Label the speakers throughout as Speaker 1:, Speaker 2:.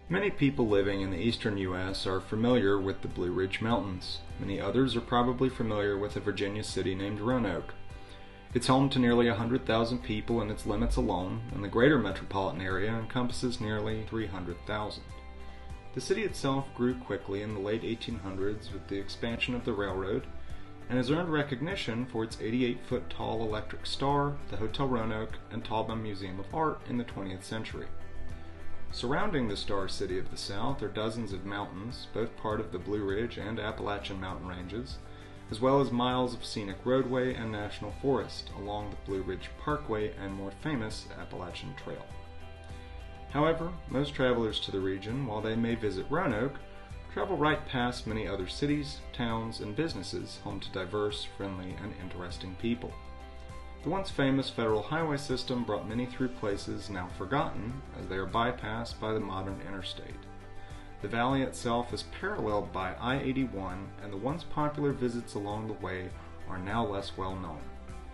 Speaker 1: Many people living in the eastern U.S. are familiar with the Blue Ridge Mountains. Many others are probably familiar with a Virginia city named Roanoke. It's home to nearly 100,000 people in its limits alone, and the greater metropolitan area encompasses nearly 300,000. The city itself grew quickly in the late 1800s with the expansion of the railroad, and has earned recognition for its 88-foot-tall electric star, the Hotel Roanoke, and Taubman Museum of Art in the 20th century. Surrounding the Star City of the South are dozens of mountains, both part of the Blue Ridge and Appalachian mountain ranges, as well as miles of scenic roadway and national forest along the Blue Ridge Parkway and more famous Appalachian Trail. However, most travelers to the region, while they may visit Roanoke, travel right past many other cities, towns, and businesses home to diverse, friendly, and interesting people. The once famous federal highway system brought many through places now forgotten as they are bypassed by the modern interstate. The valley itself is paralleled by I-81, and the once popular visits along the way are now less well known.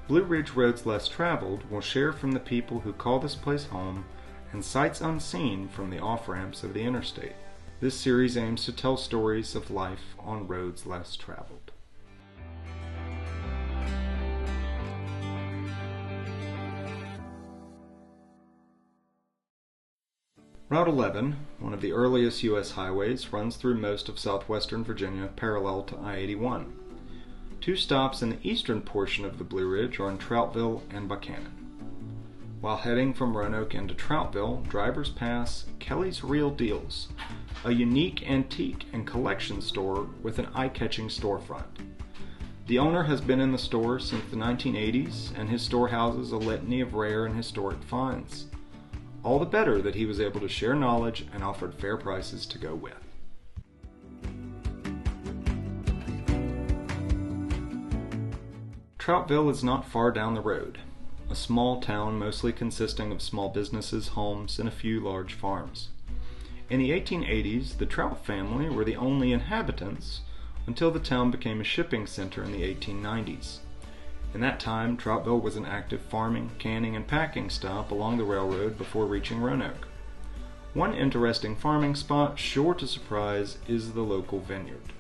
Speaker 1: Blue Ridge Roads Less Traveled will share from the people who call this place home and sights unseen from the off-ramps of the interstate. This series aims to tell stories of life on roads less traveled. Route 11, one of the earliest U.S. highways, runs through most of southwestern Virginia parallel to I-81. Two stops in the eastern portion of the Blue Ridge are in Troutville and Buchanan. While heading from Roanoke into Troutville, drivers pass Kelly's Real Deals, a unique antique and collection store with an eye-catching storefront. The owner has been in the store since the 1980s, and his store houses a litany of rare and historic finds. All the better that he was able to share knowledge and offered fair prices to go with. Troutville is not far down the road, a small town mostly consisting of small businesses, homes, and a few large farms. In the 1880s, the Trout family were the only inhabitants until the town became a shipping center in the 1890s. In that time, Troutville was an active farming, canning, and packing stop along the railroad before reaching Roanoke. One interesting farming spot sure to surprise is the local vineyard.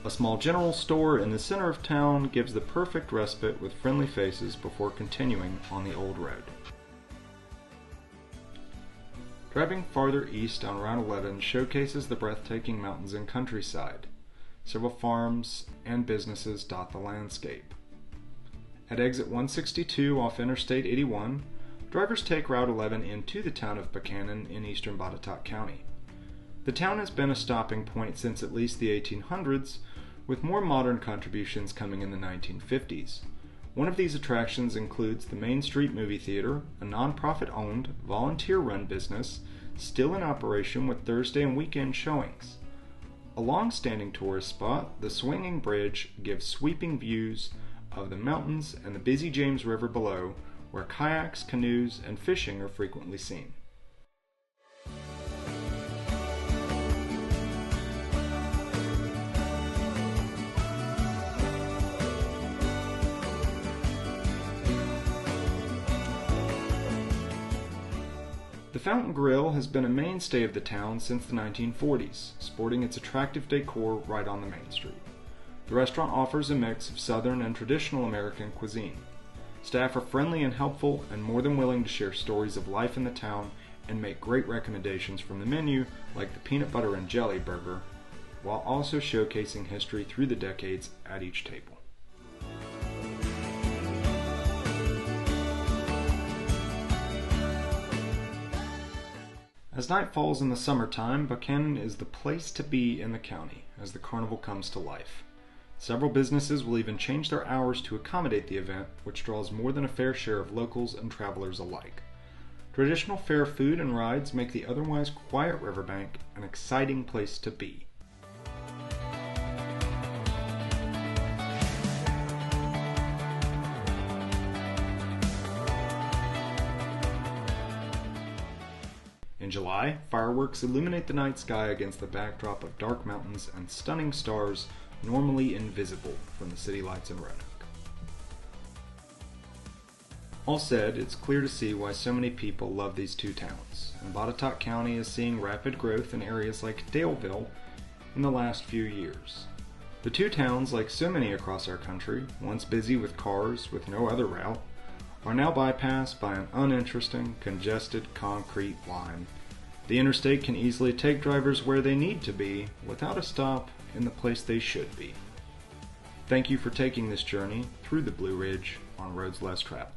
Speaker 1: A small general store in the center of town gives the perfect respite with friendly faces before continuing on the old road. Driving farther east on Route 11 showcases the breathtaking mountains and countryside. Several farms and businesses dot the landscape. At exit 162 off Interstate 81, drivers take Route 11 into the town of Buchanan in eastern Botetourt County. The town has been a stopping point since at least the 1800s, with more modern contributions coming in the 1950s. One of these attractions includes the Main Street Movie Theater, a non-profit-owned, volunteer-run business still in operation with Thursday and weekend showings. A long-standing tourist spot, the Swinging Bridge gives sweeping views of the mountains and the busy James River below, where kayaks, canoes, and fishing are frequently seen. The Fountain Grill has been a mainstay of the town since the 1940s, sporting its attractive decor right on the main street. The restaurant offers a mix of Southern and traditional American cuisine. Staff are friendly and helpful and more than willing to share stories of life in the town and make great recommendations from the menu, like the peanut butter and jelly burger, while also showcasing history through the decades at each table. As night falls in the summertime, Buchanan is the place to be in the county as the carnival comes to life. Several businesses will even change their hours to accommodate the event, which draws more than a fair share of locals and travelers alike. Traditional fair food and rides make the otherwise quiet riverbank an exciting place to be. In July, fireworks illuminate the night sky against the backdrop of dark mountains and stunning stars normally invisible from the city lights in Roanoke. All said, it's clear to see why so many people love these two towns, and Botetourt County is seeing rapid growth in areas like Daleville in the last few years. The two towns, like so many across our country, once busy with cars with no other route, are now bypassed by an uninteresting, congested concrete line. The interstate can easily take drivers where they need to be without a stop in the place they should be. Thank you for taking this journey through the Blue Ridge on Roads Less Traveled.